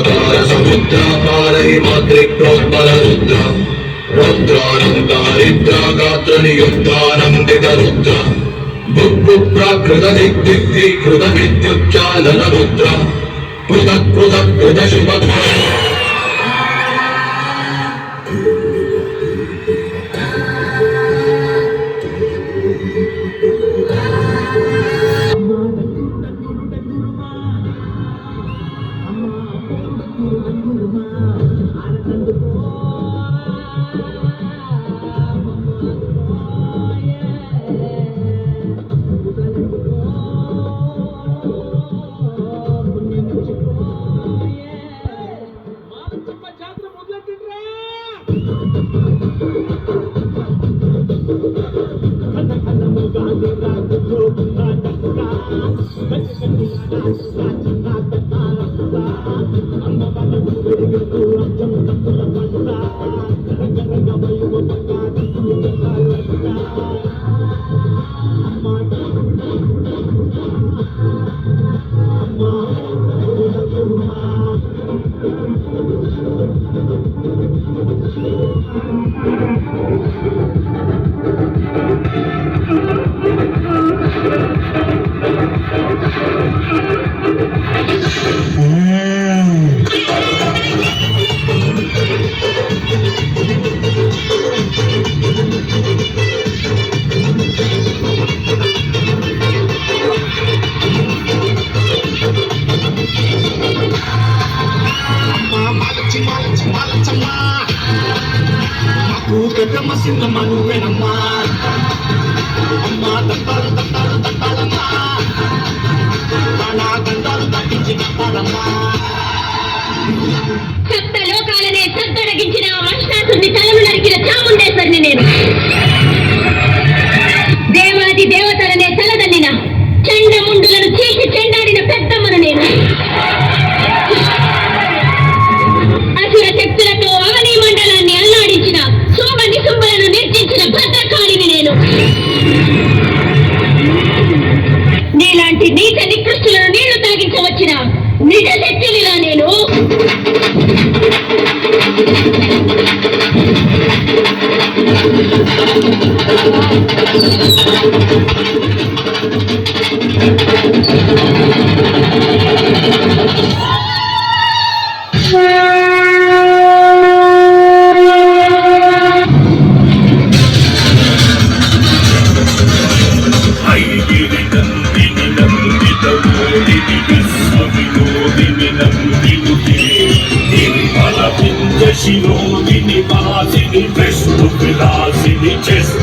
రుద్రాకార సముద్రాకారై మాతృక్రోత్పల రుద్ర రౌద్రానందారిద్రాగాత్ర నియుక్తానందిత రుద్ర బుబ్బు ప్రాకృత దిగ్దిగ్ధీకృత విద్యుచ్చాలన రుద్ర పృథక్ పృథక్ కృత శుభ సప్త లోకాలనే సద్దడగించిన మహిషాసుని తలలు నరికిన చాముండేశ్వరిని నేను. దేవాది దేవతలనే తలదన్నిన చెండముండులను చీల్చి చెండాడిన పెద్దమ్మను నేను. అసుర శక్తులతో అవని మండలాన్ని అల్లాడించిన సోమ నిసుంబలను నిర్జించిన భద్రకాళిని నేను. నీలాంటి నీచ నికృష్టులను నీళ్లు తాగించవచ్చిన నిజ శక్తినిలా నేను. శిరోదిని వాసిని విష్ణు విలాసిని చేస్తూ